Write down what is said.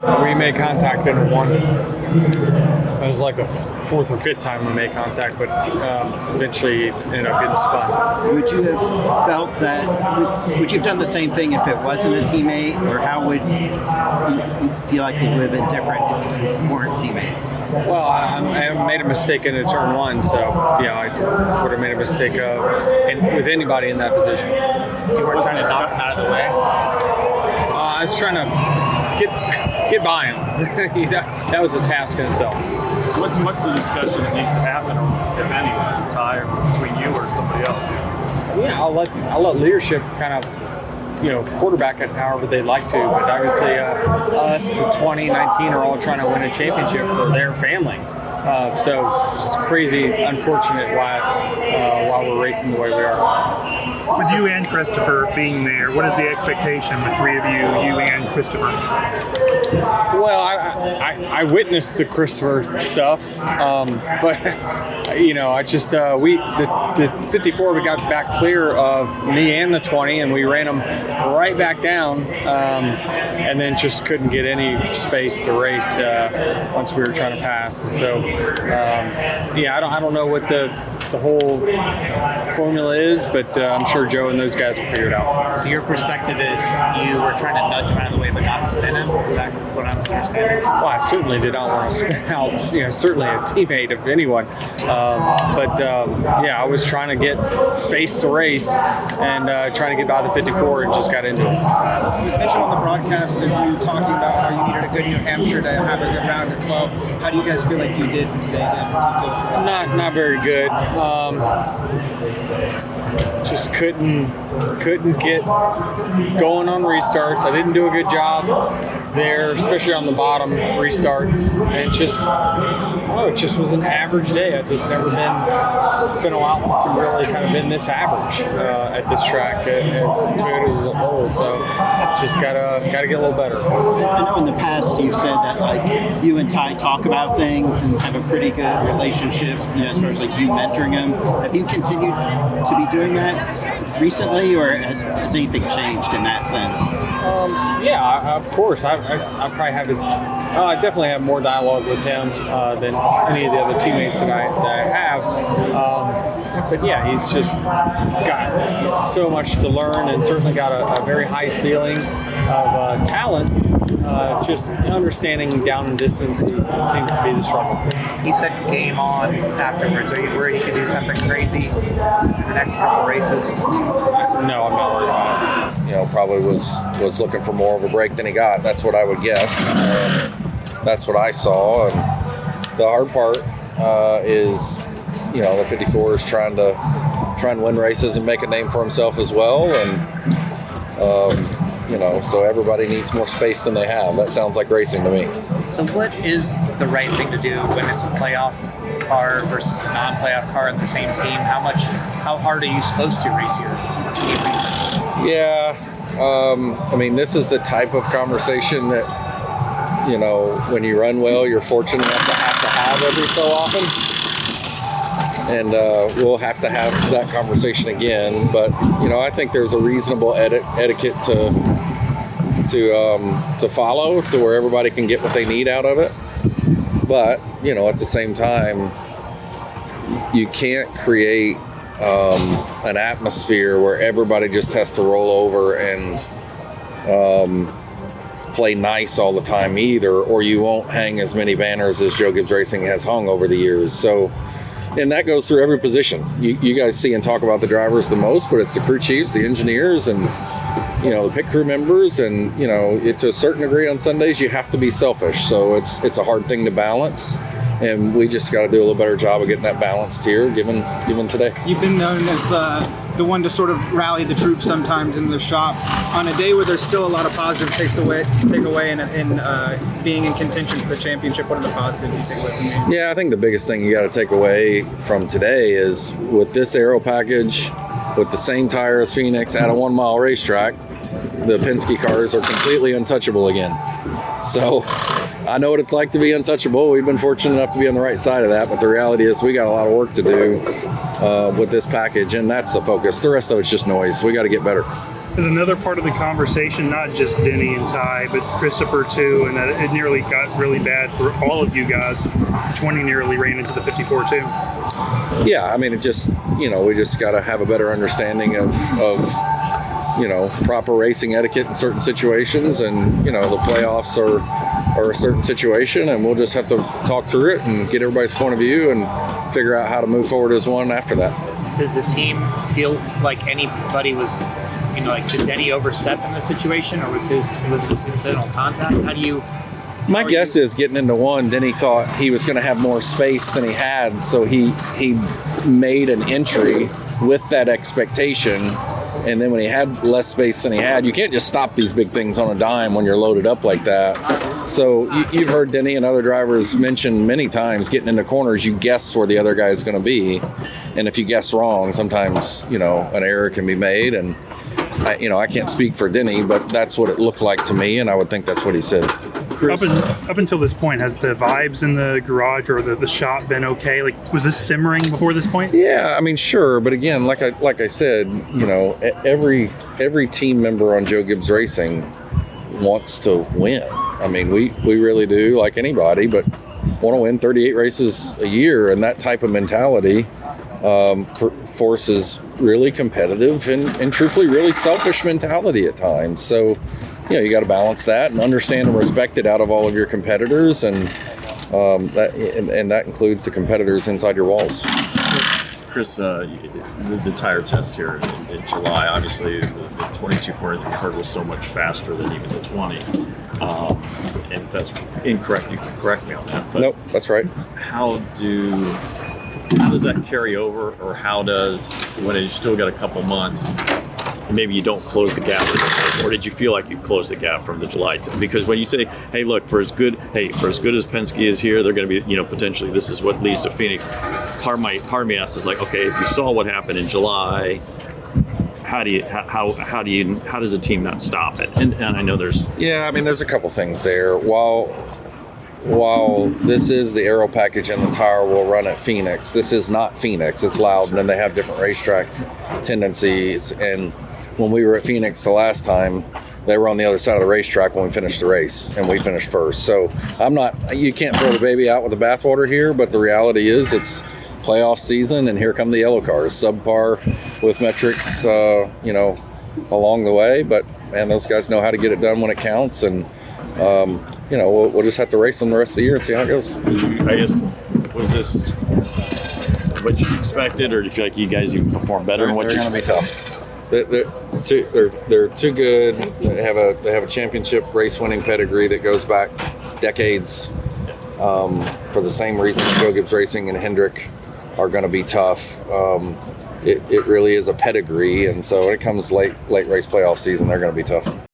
We made contact in one. It was like a fourth or fifth time we made contact, but eventually ended up getting spun. Would you have felt that? Would you have done the same thing if it wasn't a teammate, or how would you feel like it would have been different if it weren't teammates? Well, I made a mistake in turn one, so I would have made a mistake with anybody in that position. So you weren't trying to knock him out of the way? I was trying to get by him. that was a task in itself. What's the discussion that needs to happen, if any, with Ty or between you or somebody else? Yeah, I'll let leadership kind of quarterback it however they'd like to, but obviously us, the 2019, are all trying to win a championship for their family. So it's crazy, unfortunate why we're racing the way we are. With you and Christopher being there, what is the expectation, the three of you and Christopher? Well, I witnessed the Christopher stuff, but I just the 54 we got back clear of me and the 20, and we ran them right back down, and then just couldn't get any space to race once we were trying to pass. And so, I don't know what the whole formula is, but I'm sure Joe and those guys will figure it out. So your perspective is you were trying to nudge him out of the way but not spin him? Is that what I'm understanding? Well, I certainly did not want to spin out, certainly a teammate of anyone. I was trying to get space to race and trying to get by the 54 and just got into it. It was mentioned on the broadcast of you talking about how you needed a good New Hampshire to have a good round of 12. How do you guys feel like you did today? Not very good. Just couldn't get going on restarts. I didn't do a good job there, especially on the bottom restarts. And it just was an average day. It's been a while since we've really kind of been this average at this track as Toyotas as a whole. So just gotta get a little better. I know in the past you've said that you and Ty talk about things and have a pretty good relationship, as far as you mentoring him. Have you continued to be doing that recently, or has anything changed in that sense? Of course. I probably have I definitely have more dialogue with him than any of the other teammates that I have. But yeah, he's just got so much to learn, and certainly got a very high ceiling of talent. Just understanding down and distance seems to be the struggle. He said game on afterwards. Are you worried he could do something crazy in the next couple races? No, I'm not worried about it. Probably was looking for more of a break than he got. That's what I would guess. That's what I saw. And the hard part is, the 54 is trying to win races and make a name for himself as well. And so everybody needs more space than they have. That sounds like racing to me. So what is the right thing to do when it's a playoff car versus a non-playoff car in the same team? How hard are you supposed to race your teammates? Yeah, this is the type of conversation that, when you run well, you're fortunate enough to have every so often. And we'll have to have that conversation again. But, I think there's a reasonable etiquette to follow to where everybody can get what they need out of it. But, at the same time, you can't create an atmosphere where everybody just has to roll over and play nice all the time either, or you won't hang as many banners as Joe Gibbs Racing has hung over the years. So, and that goes through every position. You guys see and talk about the drivers the most, but it's the crew chiefs, the engineers, and the pit crew members, and to a certain degree on Sundays you have to be selfish. So it's a hard thing to balance, and we just got to do a little better job of getting that balanced here, given today. You've been known as the one to sort of rally the troops sometimes in the shop. On a day where there's still a lot of positive takeaway in being in contention for the championship, what are the positives you take away from me? Yeah, I think the biggest thing you got to take away from today is with this aero package, with the same tire as Phoenix at a 1 mile racetrack, the Penske cars are completely untouchable again. So I know what it's like to be untouchable. We've been fortunate enough to be on the right side of that, but the reality is we got a lot of work to do with this package, and that's the focus. The rest of it's just noise. We got to get better. is another part of the conversation, not just Denny and Ty, but Christopher too, and that it nearly got really bad for all of you guys. 20 nearly ran into the 54 too. Yeah, I mean, it just, we just got to have a better understanding of proper racing etiquette in certain situations, and the playoffs are a certain situation, and we'll just have to talk through it and get everybody's point of view and figure out how to move forward as one after that. Does the team feel like anybody was, did Denny overstep in this situation, or was it just incidental contact? How do you? My guess is getting into one, Denny thought he was going to have more space than he had, so he made an entry with that expectation. And then when he had less space than he had, you can't just stop these big things on a dime when you're loaded up like that. So you've heard Denny and other drivers mention many times, getting into corners, you guess where the other guy is going to be. And if you guess wrong, sometimes, an error can be made. And, I can't speak for Denny, but that's what it looked like to me, and I would think that's what he said. Up until this point, has the vibes in the garage or the shop been okay? Like, was this simmering before this point? Yeah, I mean, sure, but again, like I said, every team member on Joe Gibbs Racing wants to win. I mean, we really do, like anybody, but want to win 38 races a year, and that type of mentality forces really competitive and truthfully really selfish mentality at times. So, you got to balance that and understand and respect it out of all of your competitors, and that includes the competitors inside your walls. Chris, the tire test here in July, obviously the 22 43 hard was so much faster than even the 20. And if that's incorrect, you can correct me on that. But nope, that's right. How does that carry over, or when you still got a couple months, maybe you don't close the gap, or did you feel like you closed the gap from the July? Because when you say, hey, look, for as good as Penske is here, they're going to be, potentially this is what leads to Phoenix. Part of me asks is like, okay, if you saw what happened in July, how does a team not stop it? And I know there's a couple things there. While this is the aero package and the tire will run at Phoenix, this is not Phoenix. It's Loudon, and they have different racetracks tendencies. And when we were at Phoenix the last time, they were on the other side of the racetrack when we finished the race, and we finished first. So you can't throw the baby out with the bathwater here, but the reality is it's playoff season, and here come the yellow cars, subpar with metrics, along the way. But man, those guys know how to get it done when it counts, and we'll just have to race them the rest of the year and see how it goes. I guess, was this what you expected, or do you feel like you guys even perform better than what you expected? They're going to be tough. They're too good. They have a championship race winning pedigree that goes back decades. For the same reason, Joe Gibbs Racing and Hendrick are going to be tough. It really is a pedigree, and so when it comes late race playoff season, they're going to be tough.